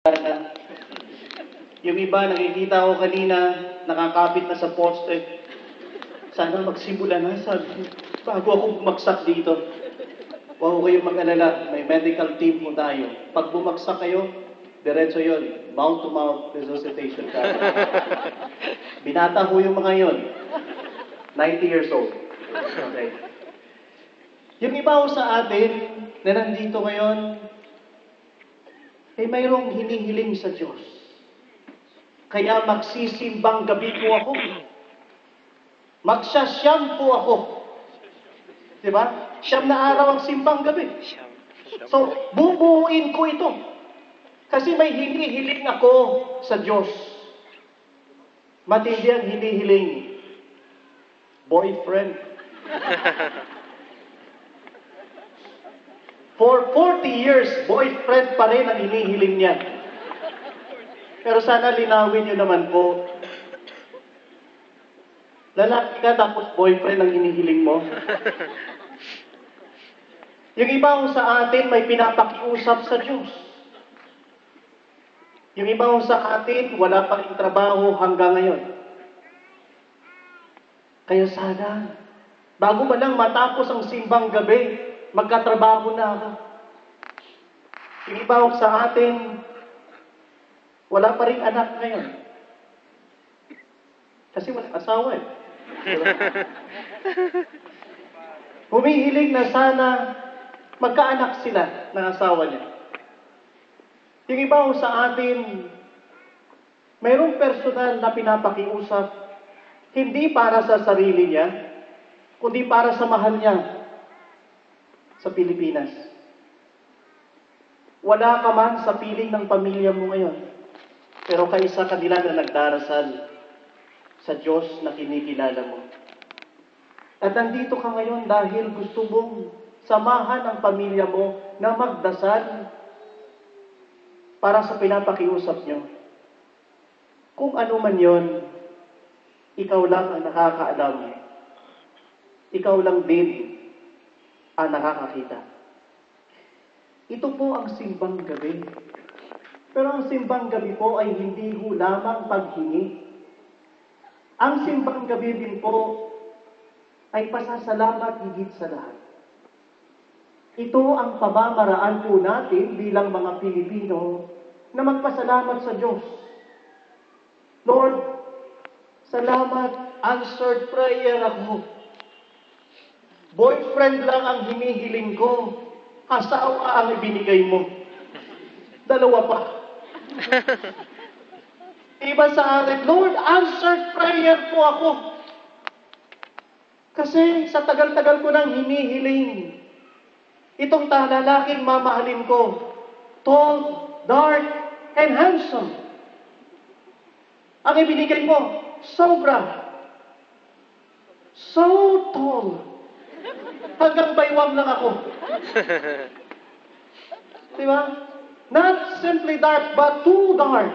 na. Yung iba, nakikita ko kanina, nakakapit na sa poste. Sana magsimula na, sabi, bago ako bumagsak dito. Huwag kayong mag-alala, may medical team po tayo. Pag bumagsak kayo, diretso yun, mouth-to-mouth resuscitation ka. Binata ko yung mga yun. 90 years old. Okay. Yung iba ko sa atin, na nandito ngayon, ay mayroong hinihiling sa Diyos. Kaya magsisimbang gabi po ako. Magsasyam po ako. Diba? Siyam na araw ang simbang gabi. So, bubuuin ko ito. Kasi may hinihiling ako sa Diyos. Matindi ang hinihiling. Boyfriend. For 40 years, boyfriend pa rin ang hinihiling niya. Pero sana linawin niyo naman po. Lalaki ka tapos boyfriend ang hinihiling mo. Yung iba ko sa atin may pinapakiusap sa Diyos. Yung iba ko sa atin wala pa rin trabaho hanggang ngayon. Kaya sana, bago pa lang matapos ang simbang gabi, magkatrabaho na ako. Yung iba ko sa atin, wala pa rin anak ngayon. Kasi wala asawa eh. Humihiling na sana magkaanak sila ng asawa niya. Yung iba ko sa atin, mayroong personal na pinapakiusap, hindi para sa sarili niya, kundi para sa mahal niya sa Pilipinas. Wala ka man sa piling ng pamilya mo ngayon, pero kaisa kanila na nagdarasal sa Diyos na kinikilala mo. At nandito ka ngayon dahil gusto mong samahan ang pamilya mo na magdasal para sa pinapakiusap nyo. Kung ano man yon, ikaw lang ang nakakaalam. Ikaw lang din ang nakakakita. Ito po ang simbang gabi. Pero ang simbang gabi po ay hindi ho lamang paghingi. Ang simbang gabi din po ay pasasalamat higit sa lahat. Ito ang pamamaraan po natin bilang mga Pilipino na magpasalamat sa Diyos. Lord, salamat, answered prayer ako. Boyfriend lang ang hinihiling ko. Asawa ang ibinigay mo. Dalawa pa. Iba sa atin, Lord, answered prayer po ako. Kasi sa tagal-tagal ko nang hinihiling, itong lalaking mamahalin ko, tall, dark, and handsome. Ang ibinigay mo, sobra. So tall. Hanggang baywang lang ako. Diba? Not simply dark, but too dark.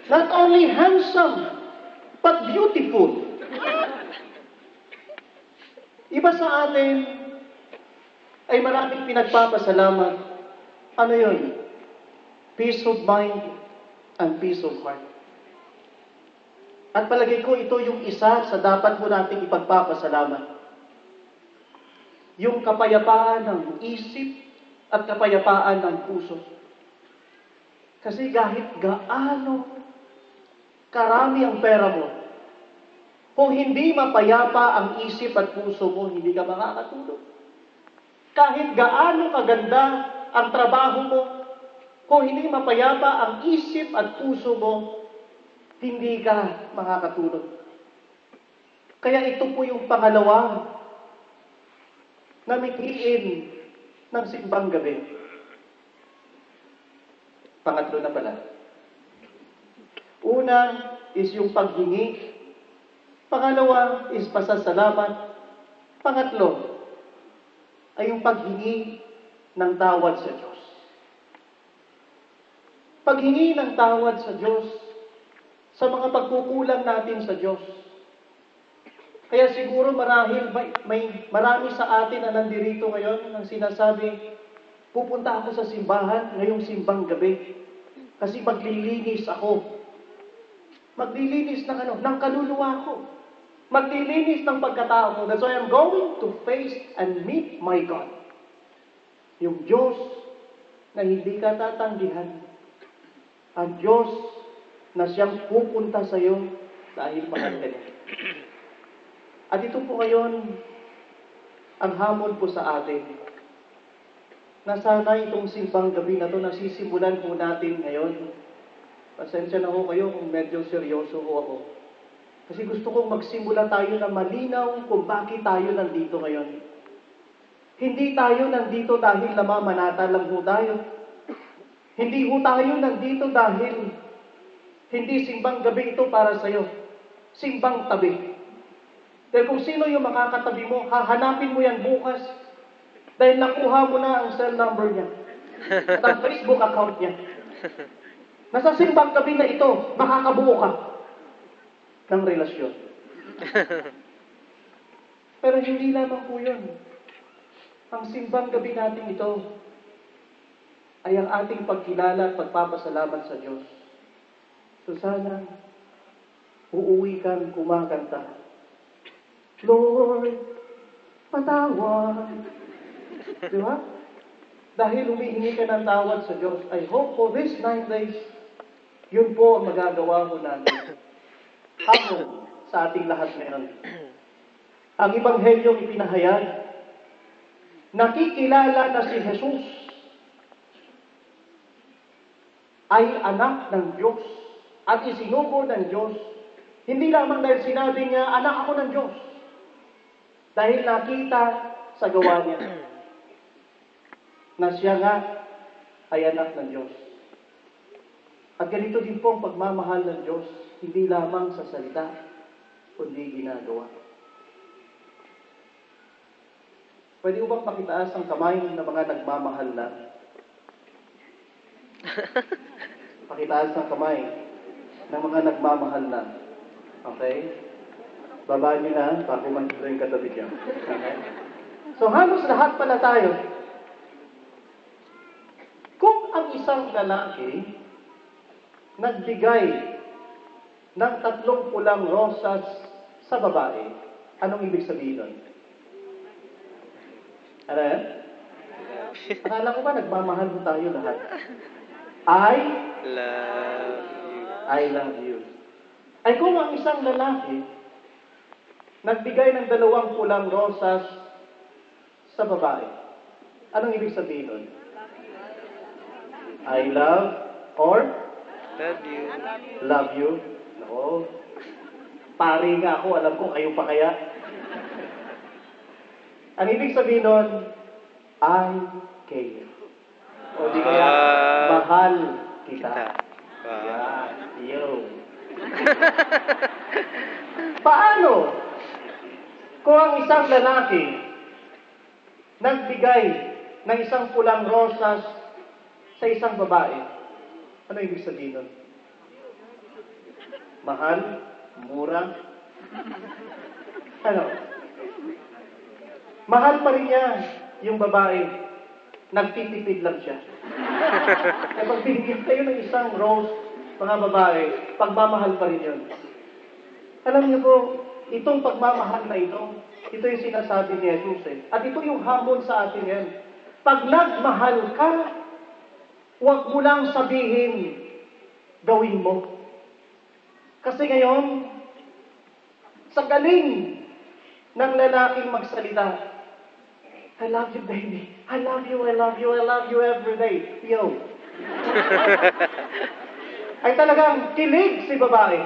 Not only handsome, but beautiful. Iba sa atin ay maraming pinagpapasalamat. Ano yun? Peace of mind and peace of heart. At palagay ko ito yung isa sa dapat mo nating ipagpapasalamat. Yung kapayapaan ng isip at kapayapaan ng puso. Kasi kahit gaano karami ang pera mo, kung hindi mapayapa ang isip at puso mo, hindi ka makakatulog. Kahit gaano kaganda ang trabaho mo, kung hindi mapayapa ang isip at puso mo, hindi ka makakatulog. Kaya ito po yung pangalawa na mithiin ng simbang gabi. Pangatlo na pala. Una is yung paghingi. Pangalawa is pasasalamat. Pangatlo ay yung paghingi ng tawad sa Diyos. Paghingi ng tawad sa Diyos sa mga pagkukulang natin sa Diyos. Kaya siguro marahil may marami sa atin na nandirito ngayon ang sinasabi, Pupunta ako sa simbahan ngayong simbang gabi. Kasi maglilinis ako. Maglilinis ng kaluluwa ko. Maglilinis ng pagkatao ko. That's why I'm going to face and meet my God. Yung Diyos na hindi ka tatanggihan. Ang Diyos na siyang pupunta sa iyo dahil mahal ka niya. At ito po ngayon, ang hamon po sa atin, na sana itong simbang gabi na ito, nasisimulan po natin ngayon. Pasensya na ho kayo kung medyo seryoso ho ako. Kasi gusto kong magsimula tayo na malinaw kung bakit tayo nandito ngayon. Hindi tayo nandito dahil namamanata lang ho tayo. Hindi ho tayo nandito dahil hindi simbang gabi ito para sa'yo. Simbang tabi. Dahil kung sino yung makakatabi mo, hahanapin mo yan bukas. Dahil nakuha mo na ang cell number niya. At ang Facebook account niya. Nasa simbang gabi na ito, makakabuo ka ng relasyon. Pero hindi lamang po yun. Ang simbang gabi natin ito ay ang ating pagkilala at pagpapasalamat sa Diyos. So sana, uuwi kang kumakanta. Lord, patawad. Di ba? Dahil humihingi ka ng tawad sa Diyos, I hope for this 9 days, yun po ang magagawa mo natin. Hamon sa ating lahat ngayon. Ang Ebanghelyong ipinahayag, nakikilala na si Jesus ay anak ng Diyos at isinugo ng Diyos. Hindi lamang dahil sinabi niya, anak ako ng Diyos. Dahil nakita sa gawa niya na siya nga ay anak ng Diyos. At ganito din po ang pagmamahal ng Diyos, hindi lamang sa salita, kundi ginagawa. Pwede mo bang pakitaas ang kamay ng mga nagmamahal na? Pakitaas ang kamay ng mga nagmamahal na. Okay? Baba niyo na, para kumanto yung katabi niya. Okay? So halos lahat pala tayo. Kung ang isang lalaki nagbigay ng 3 pulang rosas sa babae, anong ibig sabihin nun? Ano yan? Akala ko ba nagmamahal mo tayo lahat? I love you. Ay kung ang isang lalaki nagbigay ng 2 pulang rosas sa babae, anong ibig sabihin nun? I love or? Love you. No. Pari nga ako, alam ko, kayo pa kaya? Ang ibig sabihin nun, I care. O di kaya, mahal kita. Yan. Yo. Paano? Kung ang isang lalaki nagbigay ng 1 pulang rosas sa isang babae, ano ibig sabihin nun? Mahal? Mura? Ano? Mahal pa rin niya yung babae. Nagtitipid lang siya. Kaya pag binigyan kayo ng 1 rose, mga babae, pagmamahal pa rin yun. Alam niyo po, itong pagmamahal na ito yung sinasabi ni Jesus eh. At ito yung hamon sa atin yan. Pag nagmahal ka, huwag mo lang sabihin, gawin mo. Kasi ngayon, sa galing ng lalaking magsalita, I love you, baby. I love you, I love you, I love you every day. Yo. Ay talagang kilig si babae.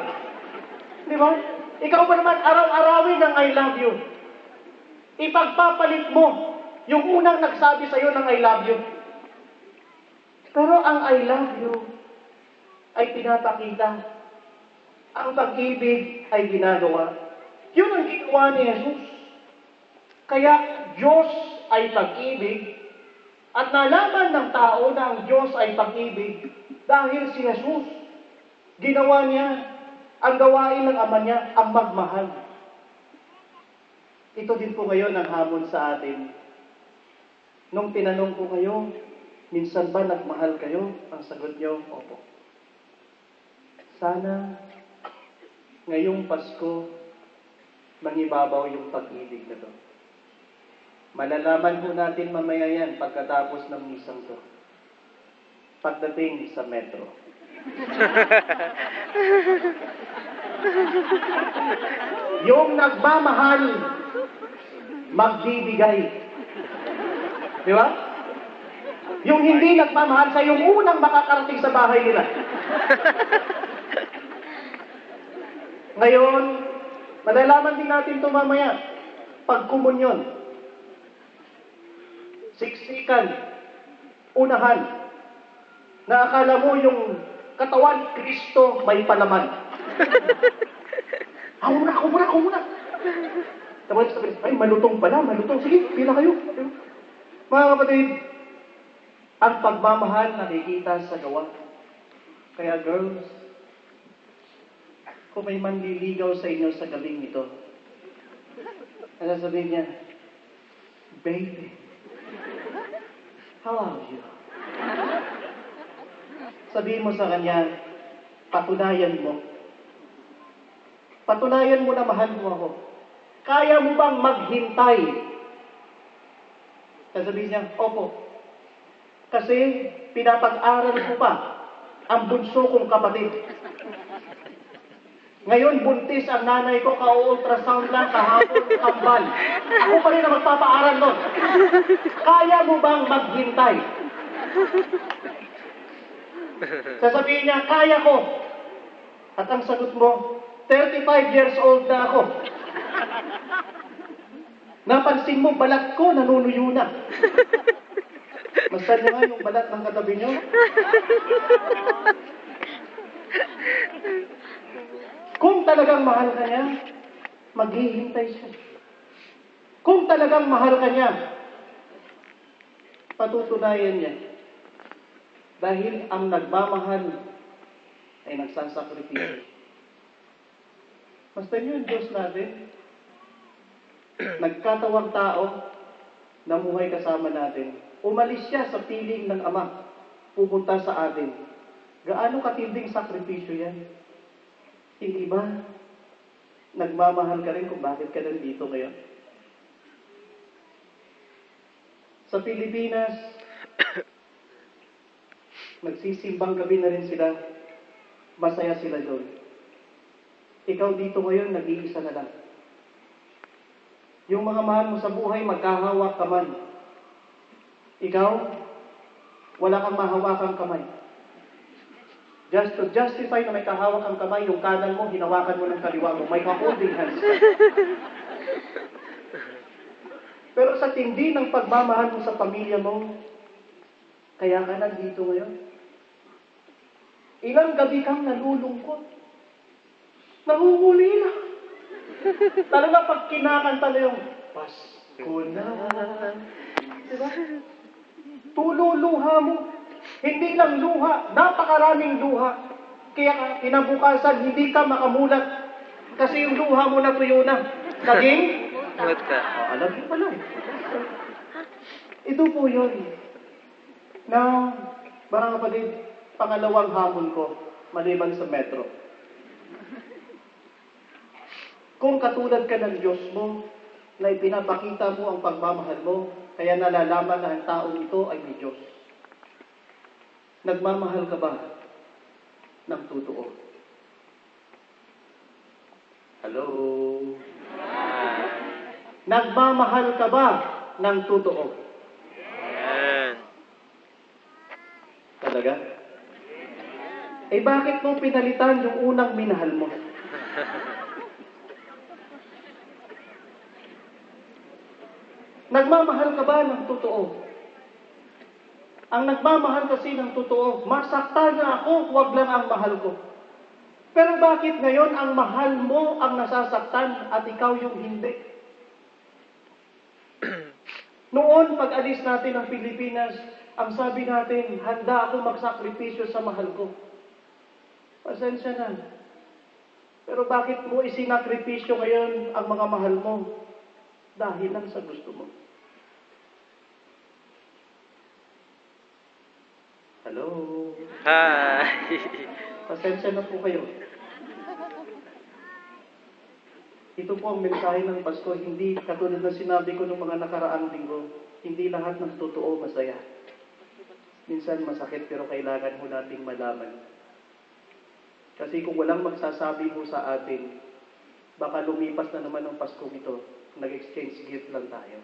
Di ba? Ikaw ba naman araw-arawin ng I love you? Ipagpapalit mo yung unang nagsabi sa'yo ng I love you. Pero ang I love you ay pinapakita. Ang pag-ibig ay ginagawa. Yun ang ginawa ni Jesus. Kaya Diyos ay pag-ibig at nalaman ng tao na ang Diyos ay pag-ibig dahil si Jesus, ginawa niya ang gawain ng Ama niya, ang magmahal. Ito din po ngayon ang hamon sa atin. Nung tinanong ko kayo, Minsan ba nagmahal kayo? Ang sagot niyo, opo. Sana ngayong Pasko, mangibabaw yung pag-ibig na to. Malalaman po natin mamaya yan pagkatapos ng misang to. Pagdating sa metro. Yung nagmamahal, magbibigay. Di ba? Yung hindi nagmamahal sa yung unang makakarating sa bahay nila. Ngayon, malalaman din natin ito mamaya. Pagkumunyon. Siksikan. Unahan. Na akala mo yung katawan Kristo may palaman. Ako muna. Tapos sabi, ay malutong pala. Sige, pila kayo. Mga kapatid, ang pagmamahal nakikita sa gawa. Kaya girls, kung may manliligaw sa inyo sa gabing ito, ano sabihin niya, baby, how are you? Sabihin mo sa kanya, patunayan mo. Patunayan mo na mahal mo ako. Kaya mo bang maghintay? Sabihin niya, opo. Kasi pinapag-aral ko pa ang bunso kong kapatid. Ngayon, buntis ang nanay ko, ka-ultrasound lang, kahapon, kambal. Ako pa rin ang magpapaaral nun. Kaya mo bang maghintay? Sasabihin niya, kaya ko. At ang sagot mo, 35 years old na ako. Napansin mo, balat ko, nanunuyo na. Masal niyo nga yung balat ng katabi niyo. Kung talagang mahal ka niya, maghihintay siya. Kung talagang mahal ka niya, patutunayan niya. Dahil ang nagmamahal ay nagsasakripisyo. Basta yun, Diyos natin, nagkatawang tao, namuhay kasama natin. Umalis siya sa piling ng Ama, pupunta sa atin. Gaano katinding sakripisyo yan? Hindi ba nagmamahal ka rin kung bakit ka nandito ngayon? Sa Pilipinas, nagsisimbang gabi na rin sila, masaya sila doon. Ikaw dito ngayon, nag-iisa na lang. Yung mga mahal mo sa buhay, magkahawak ka man. Ikaw, wala kang mahawakang kamay. Just to justify na may kahawak ang kamay, yung kanan mo, hinawakan mo ng kaliwa mo. May ka-holding hands ka. Pero sa tindi ng pagmamahal mo sa pamilya mo, kaya ka nandito ngayon. Ilang gabi kang nalulungkot. Nangungulila. Talaga pag kinakanta na yung, Pasko na. Diba? Tululuha mo. Hindi lang luha, napakaraming luha. Kaya kinabukasan, hindi ka makamulat. Kasi yung luha mo natuyo na. Naging? Alam mo pala eh. Ito po yun. Na, mga kapatid, pangalawang hamon ko, maliban sa metro. Kung katulad ka ng Diyos mo, na ipinapakita mo ang pagmamahal mo, kaya nalalaman na ang taong ito ay may Diyos. Nagmamahal ka ba ng totoo? Hello? Nagmamahal ka ba ng totoo? Talaga? Eh bakit mo pinalitan yung unang minahal mo? Nagmamahal ka ba ng totoo? Ang nagmamahal kasi ng totoo, masaktan na ako, wag lang ang mahal ko. Pero bakit ngayon ang mahal mo ang nasasaktan at ikaw yung hindi? Noon, pag alis natin ng Pilipinas, ang sabi natin, handa ako magsakripisyo sa mahal ko. Pasensya na. Pero bakit mo isinakripisyo ngayon ang mga mahal mo? Dahil lang sa gusto mo. Hello? Hi! Pasensya na po kayo. Ito po ang mensahe ng Pasko, hindi katulad na sinabi ko ng mga nakaraang linggo, hindi lahat ng totoo masaya. Minsan masakit pero kailangan mo nating malaman. Kasi kung walang magsasabi mo sa atin, baka lumipas na naman ang Pasko ito, nag-exchange gift lang tayo.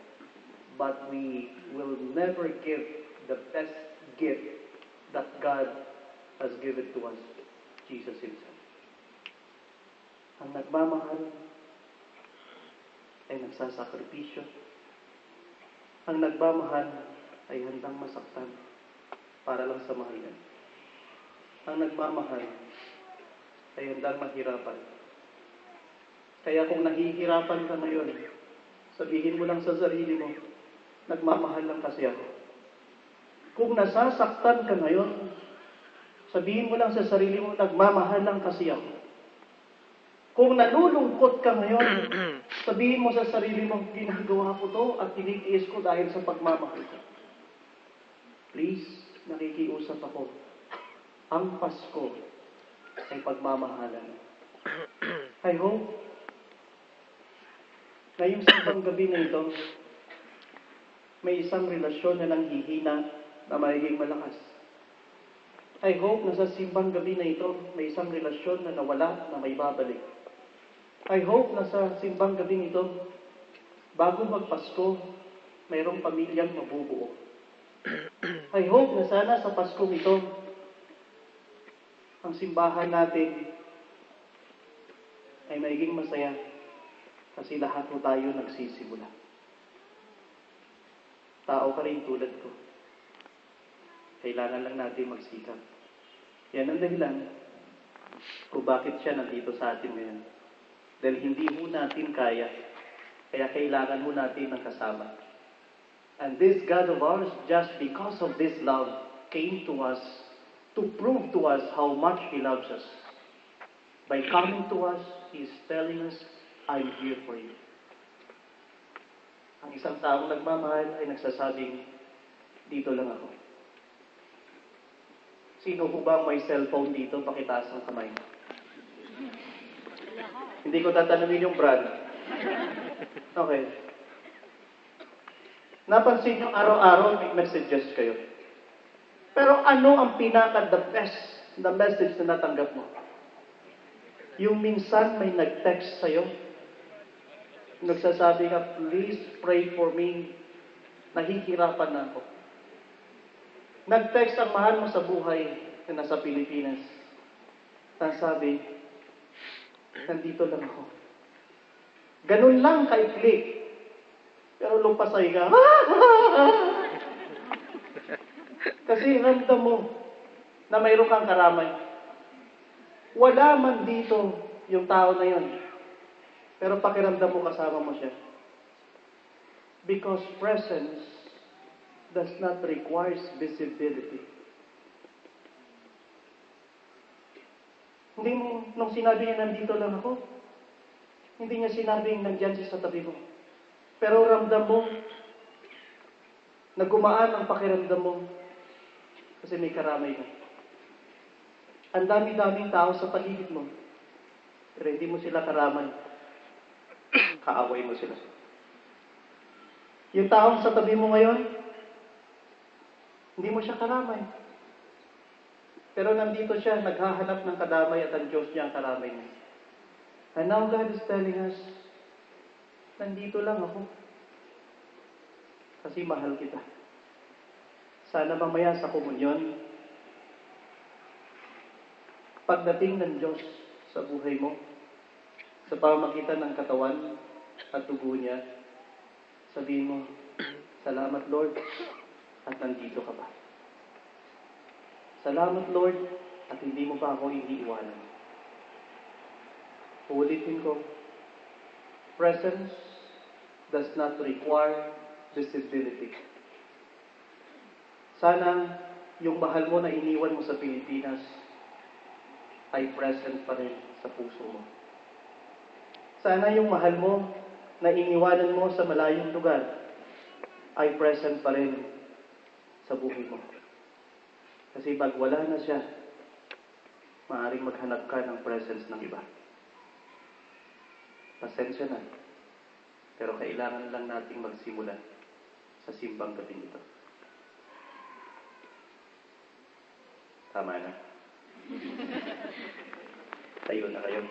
But we will never give the best gift that God has given to us, Jesus Himself. Ang nagmamahal ay nagsasakripisyo. Ang nagmamahal ay handang masaktan para lang sa mahal niya. Ang nagmamahal ay handang mahirapan. Kaya kung nahihirapan ka ngayon, sabihin mo lang sa sarili mo, nagmamahal lang kasi ako. Kung nasasaktan ka ngayon, sabihin mo lang sa sarili mo, nagmamahal lang kasi ako. Kung nalulungkot ka ngayon, sabihin mo sa sarili mo, ginagawa ko to at tinitiis ko dahil sa pagmamahal ko. Please, nakikiusap ako. Ang Pasko ay pagmamahalan. I hope ngayong simbang gabi na ito, may isang relasyon na nanghihina na magiging malakas. I hope na sa simbang gabi na ito, may isang relasyon na nawala na may babalik. I hope na sa simbang gabi nito, bago magpasko, mayroong pamilyang mabubuo. I hope na sana sa Pasko ito, ang simbahan natin ay magiging masaya kasi lahat po tayo nagsisimula. Tao ka rin tulad ko. Kailangan lang natin magsikap. Yan ang dahilan kung bakit siya nandito sa atin ngayon. Dahil hindi ho natin kaya kailangan ho natin ng kasama. And this God of ours, just because of this love, came to us to prove to us how much He loves us. By coming to us, He is telling us, I'm here for you. Ang isang taong nagmamahal ay nagsasabing, dito lang ako. Sino po ba may cellphone dito? Pakitaas ng kamay. Hindi ko tatanungin yung brand. Okay. Napansin nyo, araw-araw may messages kayo. Pero ano ang the best na message na natanggap mo? Yung minsan may nag-text sa'yo, nagsasabi ka, please pray for me, nahihirapan na ako. Nag-text ang mahal mo sa buhay na nasa Pilipinas. Sabi, nandito lang ako. Ganun lang kaikli. Pero lumpasay ka. Kasi ramdam mo na mayroon kang karamay. Wala man dito yung tao na yun. Pero pakiramdam mo kasama mo siya. Because presence does not require visibility. Hindi mo, nung sinabi niya nandito lang ako, hindi niya sinabing nandyan siya sa tabi mo. Pero ramdam mo, na gumaan ang pakiramdam mo, kasi may karamay ka. Ang dami-daming tao sa paligid mo, pero hindi mo sila karamay. Kaaway mo sila. Yung taong sa tabi mo ngayon, hindi mo siya karamay. Pero nandito siya, naghahanap ng kadamay at ang Diyos niya ang karamay niya. And now God is telling us, nandito lang ako. Kasi mahal kita. Sana mamaya sa komunyon, pagdating ng Diyos sa buhay mo, sa pamamagitan ng katawan at dugo niya, sabihin mo, salamat Lord, at nandito ka pa. Salamat Lord, at hindi mo pa ako iniiwanan. Uulitin ko, presence does not require visibility. Sana yung mahal mo na iniwan mo sa Pilipinas ay present pa rin sa puso mo. Sana yung mahal mo na iniwanan mo sa malayong lugar ay present pa rin sa buhay mo. Kasi pag wala na siya, maaaring maghanap ka ng presence ng iba. Pasensya na. Pero kailangan lang nating magsimula sa simbang gabing ito. Tama na. Tayo na kayo.